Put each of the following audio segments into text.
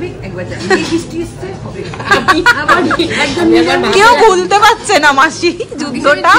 যাবি একবার যাবি বৃষ্টি আসছে হবে কেউ ভুলতে পারছে না মাসি যুদ্ধটা।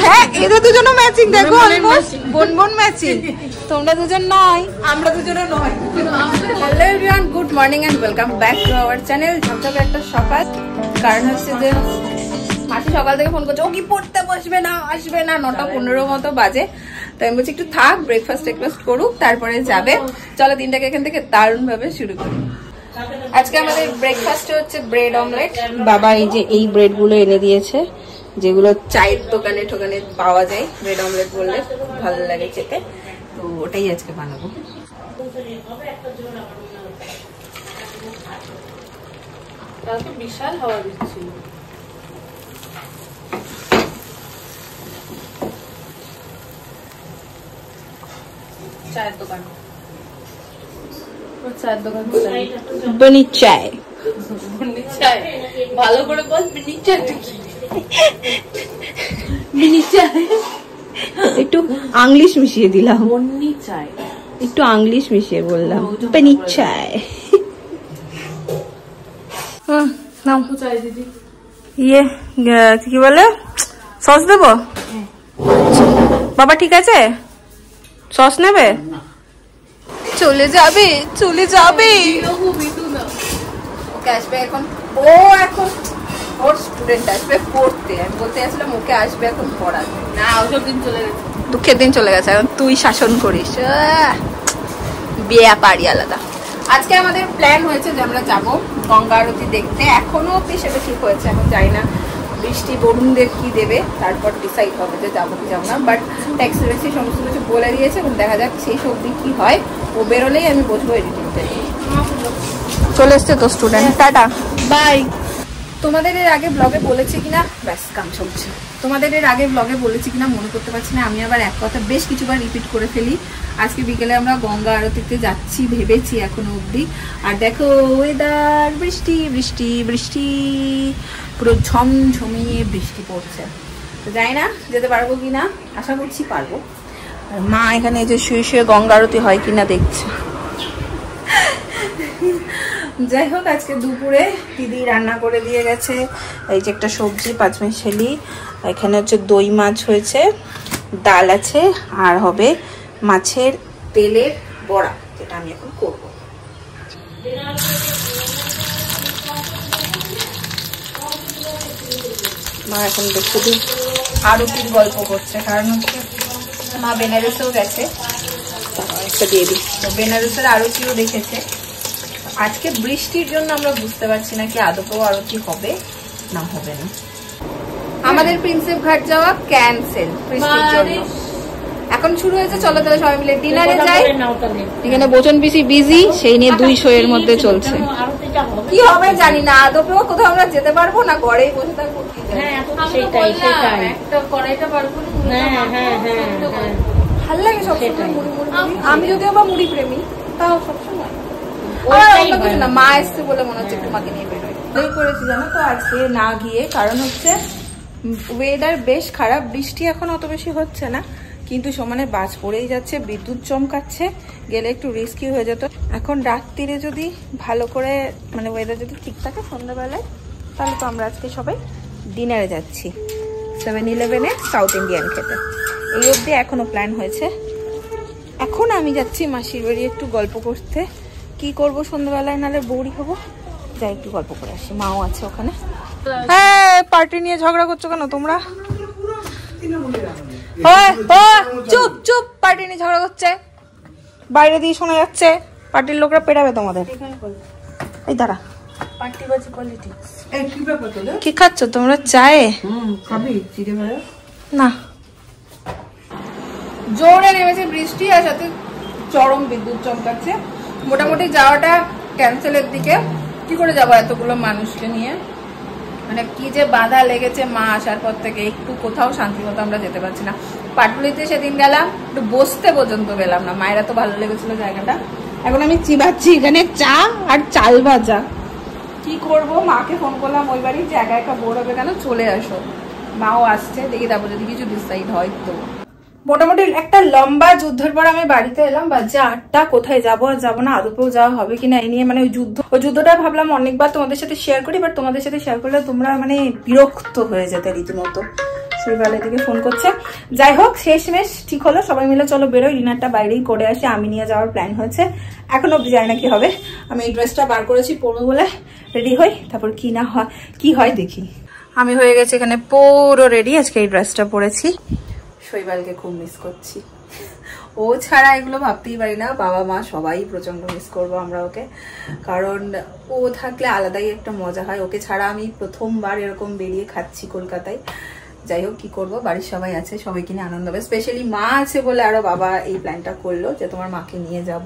হ্যাঁ এদের দুজনও ম্যাচিং দেখো, অলমোস্ট বোন বোন ম্যাচিং। তোমরা দুজন নয়, আমরা দুজনও নয়। Hello everyone, good morning and welcome back to our channel ঝকঝকে একটা সকাল। কারণ হচ্ছে যে মাসি সকাল থেকে ফোন করছে, ও কি পড়তে বসবে না, আসবে না। 9:15 মতো বাজে, তো আমি বলছি একটু থাক, ব্রেকফাস্ট করুক, তারপরে যাবে। চলো দিনটাকে এখান থেকে দারুণ ভাবে শুরু করি। আজকে আমাদের ব্রেকফাস্টে হচ্ছে ব্রেড অমলেট। বাবা এই যে এই ব্রেড গুলো এনে দিয়েছে, যেগুলো চায়ের দোকানে ঠোকানে পাওয়া যায়। ব্রেড অমলেট বললে খুব ভালো লাগে খেতে, তো ওটাই আজকে বানাবো। কালকে বিশাল হাওয়া দিচ্ছিল। চায়ের দোকান, চায়ের দোকান বনি চায়, বনি চায় ভালো করে বল। বনি চায়, বনি চায় একটু আংলিশ মিশিয়ে দিলাম। বনি চায় একটু আংলিশ মিশিয়ে বললাম বনি চায়। নাম ইয়ে কি বলে, সস দেবো? বাবা ঠিক আছে, সস নেবে? চলে যাবে, চলে যাবে। ওকে আসবে এখন, ও এখন ওর স্টুডেন্ট আসবে পড়তে। আমি বলতে যাচ্ছিলাম ওকে আসবে এখন পড়াতে। না ওসব দিন চলে গেছে, দুঃখের দিন চলে গেছে। এখন তুই শাসন করিস, বিয়ে পারি আলাদা। আজকে আমাদের প্ল্যান হয়েছে যে আমরা যাবো গঙ্গা আরতি দেখতে। এখনো অব্দি সেটা ঠিক হয়েছে, এখন যাই না বৃষ্টি বরুণদের কি দেবে, তারপর ডিসাইড হবে যে যাবো কি যাবো না। বাট ট্যাক্সি ভ্যাক্সি সমস্ত কিছু বলে দিয়েছে, এবং দেখা যাক সেই সবজি কি হয়। ও বেরোলেই আমি বসবো এডিটিংতে। চলে এসছে তো স্টুডেন্ট, টাটা বাই। তোমাদের এর আগে ব্লগে বলেছি কিনা, ব্যাস কাম চলছে। তোমাদের এর আগে ব্লগে বলেছি কিনা মনে করতে পারছি না। আমি আবার এক কথা বেশ কিছুবার রিপিট করে ফেলি। আজকে বিকেলে আমরা গঙ্গা আরতিতে যাচ্ছি ভেবেছি এখনো অবধি। আর দেখো ওয়েদার, বৃষ্টি বৃষ্টি বৃষ্টি, পুরো ঝমঝমিয়ে বৃষ্টি পড়ছে। তো যাই না যেতে পারবো কিনা, আশা করছি পারবো। আর মা এখানে যে শুয়ে শুয়ে গঙ্গা আরতি হয় কিনা দেখছে। যাই হোক, আজকে দুপুরে দিদি রান্না করে দিয়ে গেছে। এই যে একটা সবজি পাঁচমিশালি, এখানে হচ্ছে দই মাছ হয়েছে, ডাল আছে, আর হবে মাছের তেলের বড়া, যেটা আমি এখন করব। মা এখন শুধু আরতির গল্প করছে, কারণ হচ্ছে মা বেনারসেও গেছে। একটা দিয়ে দিই, বেনারসের আরতিও দেখেছে। আজকে বৃষ্টির জন্য আমরা বুঝতে পারছি না কি আদৌ আরতি হবে না হবে না। আমাদের প্রিন্সেপ ঘাট যাওয়া ক্যান্সেল বৃষ্টির জন্য। এখন শুরু হয়েছে, চলো তাহলে সবাই মিলে ডিনারে যাই। এখানে বচন পিসি বিজি, সেই নিয়ে 2 শোয়ের মধ্যে চলছে। কি হবে জানি না, আদৌ কোথাও আমরা যেতে পারবো না, ঘরেই বসে থাকবো। ভালো লাগে সবসময় মুড়ি মুড়ি। আমি যদিও বা মুড়ি প্রেমী, তাও সবসময় না। মা এসছে বলে মনে হচ্ছে একটু মাকে নিয়ে বেরোয় করেছি জানো তো আজকে না গিয়ে। কারণ হচ্ছে ওয়েদার বেশ খারাপ, বৃষ্টি এখন অত বেশি হচ্ছে না, কিন্তু সমানে বাজ পড়েই যাচ্ছে, বিদ্যুৎ চমকাচ্ছে। গেলে একটু রিস্কি হয়ে যেত। এখন রাত্রিরে যদি ভালো করে মানে ওয়েদার যদি ঠিক থাকে সন্ধ্যাবেলায়, তাহলে তো আমরা আজকে সবাই ডিনারে যাচ্ছি 7-Eleven-এ সাউথ ইন্ডিয়ান খেতে। এই অবধি এখনো প্ল্যান হয়েছে। এখন আমি যাচ্ছি মাসির বাড়ি একটু গল্প করতে। কি করবো সন্ধ্যাবেলায়, নাহলে বৌড়ি হবো। যাই একটু গল্প করে আসি, মাও আছে ওখানে। হ্যাঁ, পার্টি নিয়ে ঝগড়া করছো কেন তোমরা? চুপ চুপ, পার্টি নিয়ে ঝগড়া করছে, বাইরে দিয়ে শোনা যাচ্ছে। পার্টির লোকরা পেড়াবে তোমাদের। এই দাঁড়া, কি খাচ্ছ তোমরা? চায়ে না, জোরে নেমেছে বৃষ্টি, আর সাথে চরম বিদ্যুৎ চমকাচ্ছে। মোটামুটি যাওয়াটা ক্যান্সেলের দিকে। কি করে যাবো এতগুলো মানুষকে নিয়ে, মানে কি যে বাধা লেগেছে মা আসার পর থেকে। একটু কোথাও শান্তি মতো আমরা যেতে পারছি না। পাটুলিতে সেদিন গেলাম, একটু বসতে পর্যন্ত গেলাম না। মায়েরা তো ভালো লেগেছিল জায়গাটা। এখন আমি চিবাচ্ছি এখানে চা আর চাল ভাজা। কি করব, মাকে ফোন করলাম ওই বাড়ির জায়গা একটা বোর হবে কেন, চলে আসো। মাও আসছে, দেখি তারপর যদি কিছু ডিসাইড হয় তো। মোটামুটি একটা লম্বা যুদ্ধের পর আমি বাড়িতে এলাম, বাজে 8টা। কোথায় যাবো আর যাবো না, আদপেও যাওয়া হবে কিনা এই নিয়ে মানে ওই যুদ্ধটা ভাবলাম অনেকবার তোমাদের সাথে শেয়ার করি, বাট তোমাদের সাথে শেয়ার করলে তোমরা মানে বিরক্ত হয়ে যেতে রীতিমতো। শৈবালের দিকে ফোন করছে। যাই হোক, শেষমেশ ঠিক হলো, সবাই মিলে চলো বেরোই, ডিনারটা বাইরেই করে আসি। আমি নিয়ে যাওয়ার প্ল্যান হয়েছে, এখনো অব্দি জানি না কি হবে। আমি এই ড্রেসটা বার করেছি পরবো বলে, রেডি হই, তারপর কি হয় দেখি। আমি হয়ে গেছি এখানে পুরো রেডি, আজকে এই ড্রেসটা পরেছি। শৈবালকে খুব মিস করছি, ও ছাড়া এগুলো ভাবতেই পারি না। বাবা মা সবাই প্রচন্ড মিস করবো আমরা ওকে, কারণ ও থাকলে আলাদাই একটা মজা হয়। ওকে ছাড়া আমি প্রথমবার এরকম বেরিয়ে খাচ্ছি কলকাতায়। যাই হোক, কি করবো, বাড়ির সবাই আছে, সবাইকে নিয়ে আনন্দ হবে। স্পেশালি মা আছে বলে আরো বাবা এই প্ল্যানটা করলো যে তোমার মাকে নিয়ে যাব।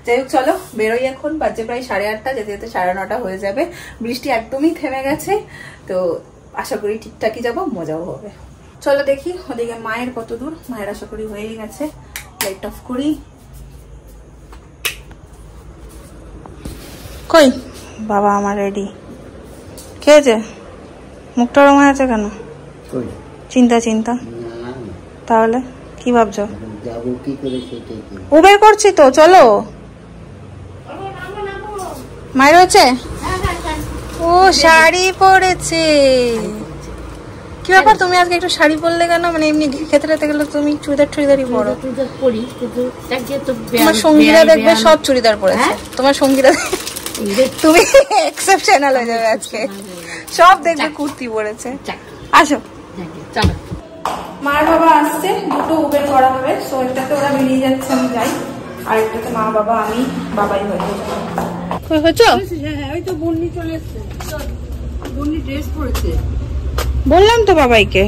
যাই হোক, চলো বেরোই এখন, বাজে প্রায় 8:30, যেতে যেতে 9:30 হয়ে যাবে। বৃষ্টি একদমই থেমে গেছে, তো আশা করি ঠিকঠাকই যাবো, মজাও হবে। চলো দেখি ওদিকে মায়ের কত দূর। মায়ের আশা করি হয়েই গেছে। লাইট অফ করি। কই বাবা আমার রেডি। খেয়েছে? মুখটা রঙ আছে কেন? চিন্তা তাহলে কি ভাবছো? উবের করছি তো, চলো। মায়ের হচ্ছে? ও শাড়ি পরেছে। কি ব্যাপার, তুমি আজকে একটু শাড়ি পরলে কেন? মানে এমনি খেতে খেতে গেলে তুমি চুড়িদারই পরো। তোমার সঙ্গীরা দেখবে সব চুড়িদার পরেছে, তোমার সঙ্গীরা তুমি এক্সেপশনাল হয়ে যাবে আজকে, সব দেখবে কুর্তি পরেছে। আসো, মার বাবা আসছে, দুটো উবের করা হবে। সো একটাতে ওরা বেরিয়ে যাচ্ছে, আমি যাই, আর একটাতে মা বাবা আমি বাবাই হয়েছে। ওই তো বন্নি চলে এসছে, বন্নি ড্রেস পরেছে। বললাম তো বাবাইকে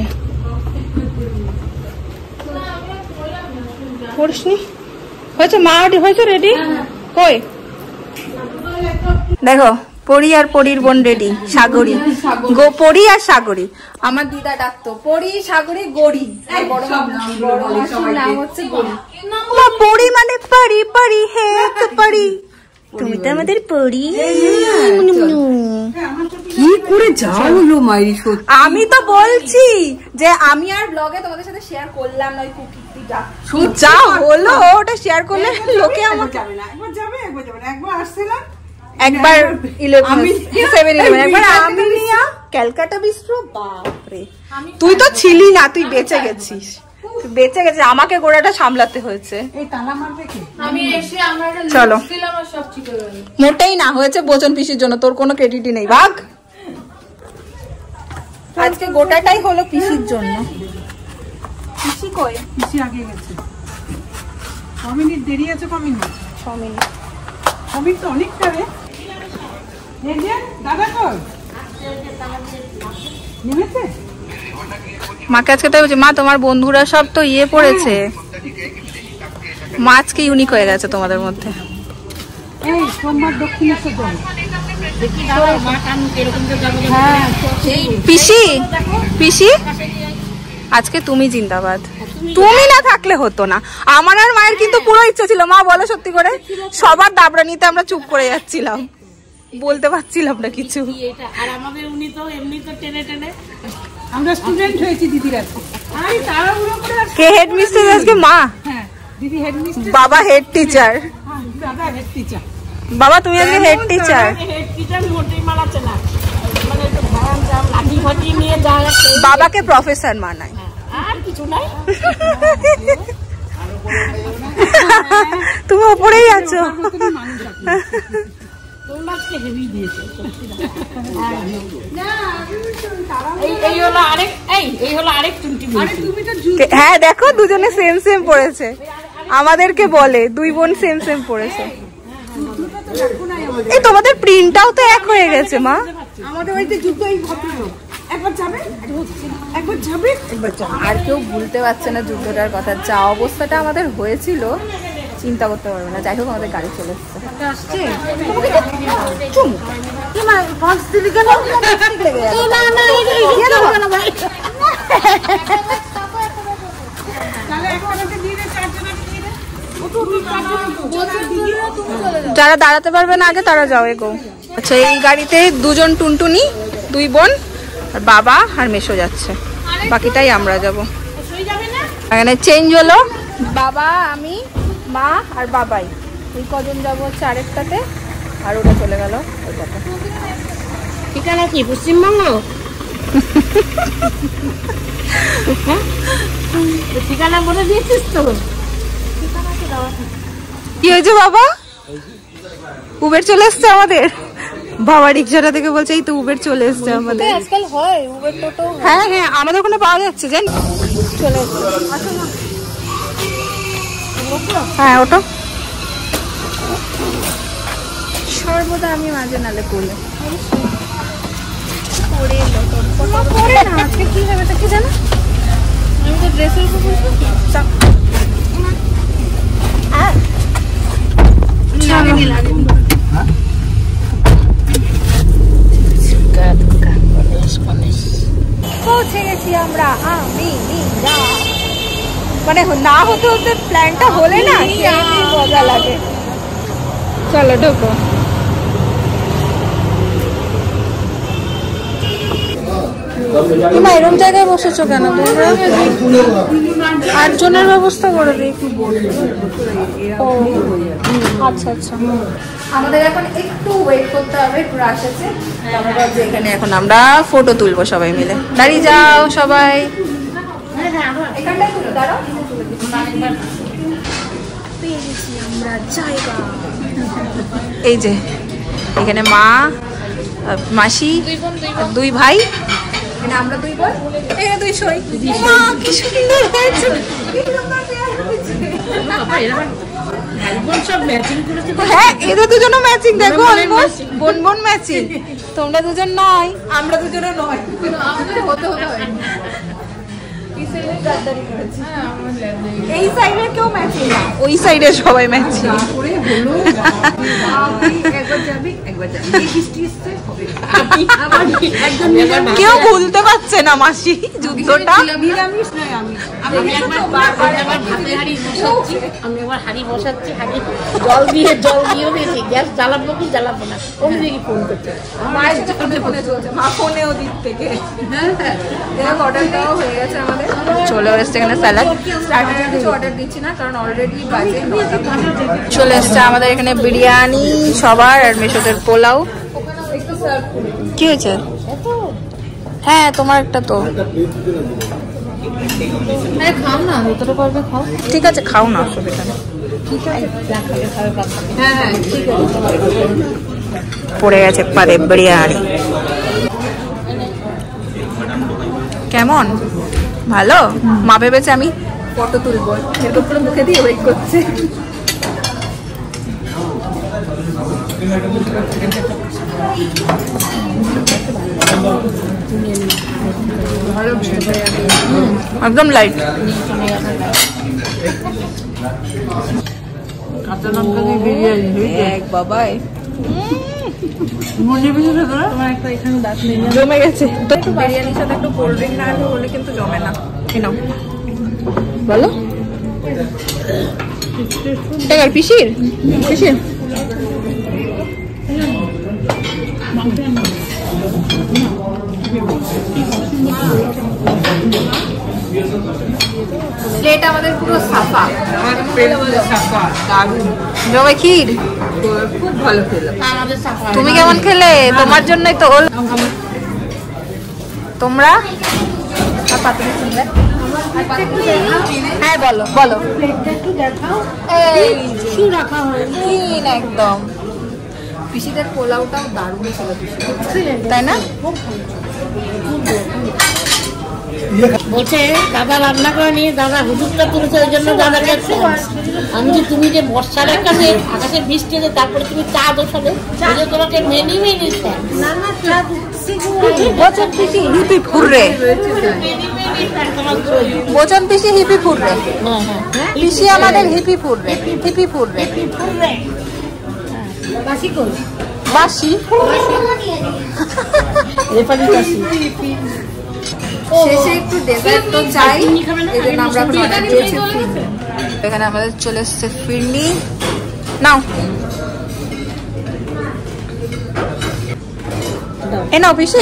পড়িসনি। হয়েছে মা হয়েছে রেডি? কই দেখো, পরি আর পরির বোন রেডি। সাগরী, পরি আর সাগরী। আমার দিদা ডাকতো পরি, সাগরী, গড়ি। বড় নাম হচ্ছে গড়ি। পরি মানে পরি, পরি হে পরি, তুমি তো আমাদের পরি। কি করে যাও হলো মাইরি? আমি তো বলছি যে আমি আর ব্লগে তোমাদের সাথে শেয়ার করলাম না, ওই কুকিটা যা হলো ওটা শেয়ার করলে লোকে আমার যাবে না। একবার যাবে, একবার যাবে না। একবার আসছিলাম, একবার 7-11, একবার আমি নিয়া ক্যালকাটা বিস্ট্রো। বাপরে, তুই তো ছিলি না, তুই বেঁচে গেছিস, বেঁচে গেছে। আমাকে গোড়াটা সামলাতে হয়েছে। চলো, মোটেই না হয়েছে বচন পিসির জন্য, তোর কোনো ক্রেডিটই নেই। ভাগ, আজকে গোটাটাই হলো পিসির জন্য। পিসি কই? পিসি আগে গেছে। 6 মিনিট দেরি আছে। 6 মিনিট তো অনেকটা রে। দাদা কই নেমেছে? মাকে আজকে তাই বলছি, মা তোমার বন্ধুরা সব তো ইয়ে পড়েছে। মা আজকে ইউনিক হয়ে গেছে তোমাদের মধ্যে। পিসি, পিসি আজকে তুমি জিন্দাবাদ। তুমি না থাকলে হতো না। আমার আর মায়ের কিন্তু পুরো ইচ্ছা ছিল, মা বলো সত্যি করে, সবার দাবড়া নিতে আমরা চুপ করে যাচ্ছিলাম, বলতে পারছিলাম না কিছু। আর আমাদের উনি তো এমনি তো টেনে টেনে আমরা স্টুডেন্ট হয়েছি দিদির আজকে। কে হেড মিস্ট্রেস আজকে? মা। হ্যাঁ, দিদি হেড মিস্ট্রেস, বাবা হেড টিচার। দাদা হেড টিচার। বাবা তুমি আজকে হেড টিচার। হেড টিচার মোটেই মানাচ্ছে না, মানে একটু ভয়ান জাম লাঠি ফাটি নিয়ে যায়। বাবাকে প্রফেসর মানায়, আর কিছু নাই। তুমি ওপরেই আছো। হ্যাঁ দেখো, দুজনে সেম সেম পড়েছে। আমাদেরকে বলে দুই বোন সেম সেম পড়েছে। এই তোমাদের প্রিন্টটাও তো এক হয়ে গেছে মা। আমাদের বাড়িতে যুদ্ধ এই ঘটলো। একবার যাবে, একবার যাবে, একবার যাবে। আর কেউ ভুলতে পারছে না যুদ্ধটার কথা। যা অবস্থাটা আমাদের হয়েছিল চিন্তা করতে পারবে না। যাই হোক, আমাদের গাড়ি চলে এসছে। যারা দাঁড়াতে পারবে না আগে তারা যাও, এগো। আচ্ছা, এই গাড়িতে দুজন টুনটুনি, দুই বোন, আর বাবা আর মেশো যাচ্ছে, বাকিটাই আমরা যাব। এখানে চেঞ্জ হলো, বাবা, আমি, মা আর বাবাই, এই কজন যাবো হচ্ছে আরেকটাতে, আর ওটা চলে গেল ওইটাতে। ঠিকানা কি পশ্চিমবঙ্গ? ঠিকানা বলে দিয়েছিস তো? কি হয়েছে বাবা? উবের চলে এসছে আমাদের। বাবা রিক্সাটা থেকে বলছে এই তো উবের চলে এসছে আমাদের। আজকাল হয় উবের টোটো। হ্যাঁ হ্যাঁ, আমাদের ওখানে পাওয়া যাচ্ছে, জানি। চলে এসছে। হ্যাঁ, ওটা সর্বদা আমি মাঝে নালে পড়লে পড়ে এলো। পড়ে না, আজকে কি হবে তা কি জানো? আমি তো ড্রেসের উপর বলবো। পৌঁছে গেছি আমরা, মানে না হতে হতে প্ল্যানটা হলে না মজা লাগে। চলো ঢোকো। এরকম জায়গায় বসেছো কেন তোমরা? 8 জনের ব্যবস্থা করে দিই। আচ্ছা আচ্ছা, আমাদের এখন একটু ওয়েট করতে হবে, একটু রাশ আছে। এখানে এখন আমরা ফটো তুলবো সবাই মিলে। দাঁড়িয়ে যাও সবাই, এখানটাই তুলো, দাঁড়াও। পেয়ে গেছি আমরা জায়গা। এই যে এখানে মা, মাসি, 2 ভাই, এখানে আমরা 2 বোন, এখানে 2 সই। মা কি সুন্দর হয়েছে। হ্যাঁ, এদের দুজনও ম্যাচিং। দেখো অলমোস্ট বোন বোন ম্যাচিং। তোমরা দুজন নয়, আমরা দুজনও নয়। হতে হতে হয়। এই সাইডে কেউ ম্যাচিং না, ওই সাইডে সবাই ম্যাচিং। কেউ ভুলতে পারছে না মাসি যুদ্ধটা। আমি এবার হাঁড়ি বসাচ্ছি, হাঁড়ি জল দিয়ে দিয়েছি। গ্যাস জ্বালাবো কি জ্বালাবো না, ওই দিকে ফোন করছে। মায়ের সাথে ফোনে চলছে, মা ফোনে ওদিক থেকে। হ্যাঁ, অর্ডার দেওয়া হয়ে গেছে আমাদের। চলে এসছে এখানে স্যালাড। স্টার্টারে কিছু অর্ডার দিচ্ছি না, কারণ অলরেডি বাজে 9টা। চলে এসছে আমাদের এখানে বিরিয়ানি সবার, আর মেশোদের পোলাও। কি হয়েছে? হ্যাঁ, তোমার একটা তো। খাও না, ভেতরে পারবে খাও। ঠিক আছে, খাও না, অসুবিধা নেই। হ্যাঁ ঠিক আছে। পড়ে গেছে পারে বিরিয়ানি। কেমন? ভালো? মা ভেবেছে আমি ফটো তুলবো, এরকম পুরো মুখে দিয়ে ওয়েট করছে। একদম লাইট। কাঁচা লঙ্কা দিয়ে বিরিয়ানি বাবাই জমে গেছে। বিরিয়ানির সাথে একটু কোল্ড ড্রিঙ্ক না হলে কিন্তু জমে না। নাও বলো, পিসির পিসির প্লেট আমাদের পুরো সাফা। জমে ক্ষীর খুব ভালো খেলাম। তুমি কেমন খেলে? তোমার জন্যই তো। তোমরা হ্যাঁ বলো বলো। একদম পিসিদের পোলাওটাও দারুণ ছিল, তাই না? বলছে দাদা রান্না করে নিয়ে দাদা হুজুরটা তুলেছে, ওই জন্য দাদাকে আমি যে তুমি যে বর্ষার কাছে আকাশে বৃষ্টি হয়েছে, তারপরে তুমি চা দোষালে, ওই যে তোমাকে মেনি বচন পিসি হিপি ফুররে, বচন পিসি হিপি ফুররে। পিসি আমাদের হিপি ফুররে, হিপি ফুররে। বাসি কই? বাসি রেপালি বাসি। শেষে একটু ডেজার্ট তো চাই, এজন্য আমরা এখন অর্ডার দিয়েছি। এখানে আমাদের চলে এসছে ফিরনি। নাও এ নাও পিসি,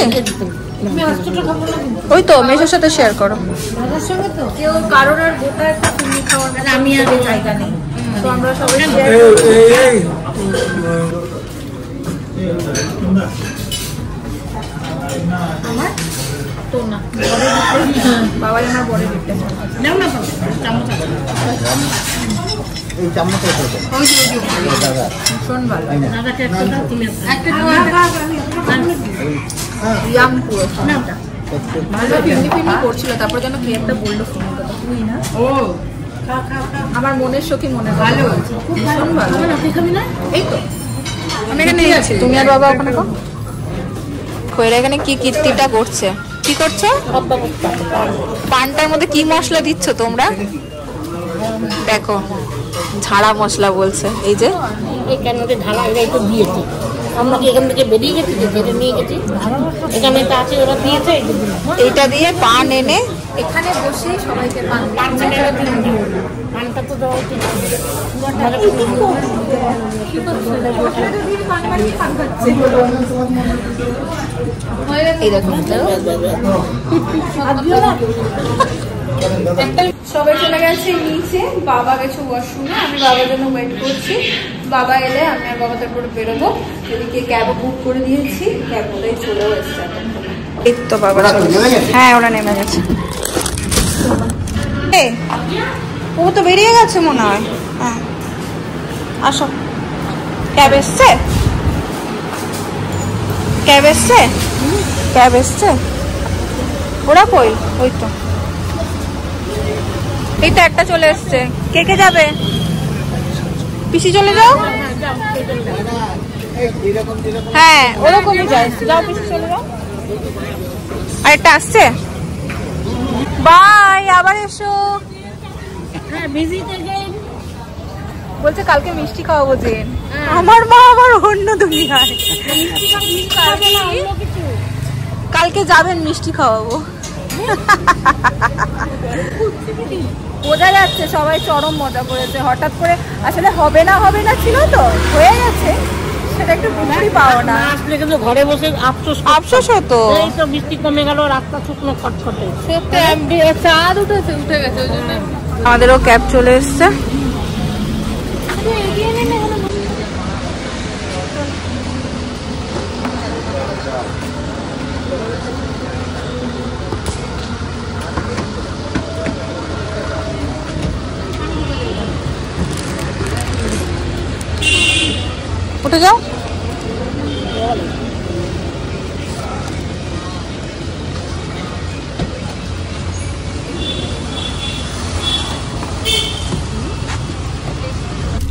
ওই তো মেসোর সাথে শেয়ার করো। দাদার সঙ্গে তো কেউ কারোর আর গোটা একটা চিংড়ি খাওয়ার আমি আর জায়গা নেই, তো আমরা সবাই আমার তো না বাবা আমার বড় দিতে নাও না চামচ এই চামচ ভীষণ ভালো দাদাকে একটা দাও, তুমি একটা ইয়াম পুরো ভালো পিন্ডি পিন্ডি করছিল, তারপর যেন কে একটা বললো ফোন কথা তুই না ও আমার মনের সখী মনে ভালো ভীষণ ভালো। আপনি খাবি না? এই তো আমি এখানে আছি, তুমি আর বাবা ওখানে কো খৈরা এখানে কি কীর্তিটা করছে? কি করছো? পানটার মধ্যে কি মশলা দিচ্ছ তোমরা? দেখো ঝাড়া মশলা বলছে, এই যে এখানে ঢালা এটাই তো দিয়েছে, আমরা কি এখান থেকে বেরিয়ে গেছি, বেরিয়ে নিয়ে গেছি, এখানে এটা আছে ওরা দিয়েছে, এইটা দিয়ে পান এনে এখানে বসে সবাইকে পান পানটা তো দেওয়া উচিত। এই দেখো সবাই চলে গেছে নিচে, বাবা গেছে ওয়াশরুমে, আমি বাবার জন্য ওয়েট করছি। বাবা এলে আমি আর বাবা তারপরে বেরোবো। এদিকে ক্যাব বুক করে দিয়েছি, ক্যাব ওটাই চলেও এসছে। এই তো বাবা, হ্যাঁ ওরা নেমে গেছে। ও তো বেরিয়ে গেছে মনে হয়। হ্যাঁ আসো, ক্যাব এসছে, ক্যাব এসছে, ক্যাব এসছে। ওরা কই? ওই তো এই তো একটা চলে এসছে। কে কে যাবে? পিসি চলে যাও। হ্যাঁ ওরকমই যায়, যাও পিসি চলে যাও। আর একটা আসছে, বাই, আবার এসো। বলছে কালকে মিষ্টি খাওয়াবো যে। আমার মা আমার অন্য দুনিয়ায়, কালকে যাবেন মিষ্টি খাওয়াবো। বোঝা যাচ্ছে সবাই চরম মজা করেছে। হঠাৎ করে আসলে হবে না ছিল তো, হয়ে গেছে, সেটা একটু বুঝতেই পাও না। আসলে কিন্তু ঘরে বসে আফসোস হতো। এই তো বৃষ্টি কমে গেল, রাস্তা শুকনো খটখটে। চাঁদ উঠে গেছে ওই জন্য। আমাদেরও ক্যাব চলে এসছে। উঠে যাও।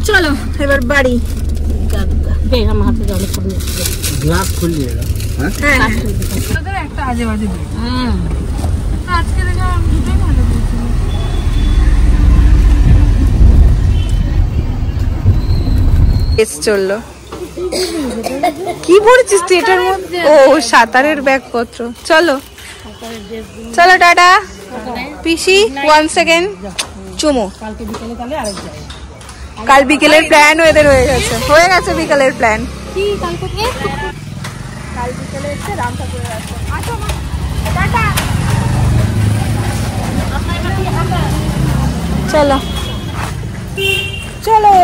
চলো এবার বাড়ি। আমার হাতে জলে পড়ে গ্লাস খুলিয়ে দাও। হ্যাঁ তোদের একটা আজে বাজে দিন। আজকে দেখে দুটোই ভালো দিয়েছিল। কেস চললো। কি পড়েছিস তুই এটার মধ্যে? ও সাঁতারের ব্যাগপত্র। চলো চলো টাটা। পিসি 1 সেকেন্ড চুমু। কালকে বিকেলে তাহলে আরেক যায়। কাল বিকেলের প্ল্যান এদের হয়ে গেছে, বিকেলের প্ল্যান। কি কাল থেকে? কাল বিকেলে এসে রাম ঠাকুরের আছে। আসো মা, টাটা। চলো চলো।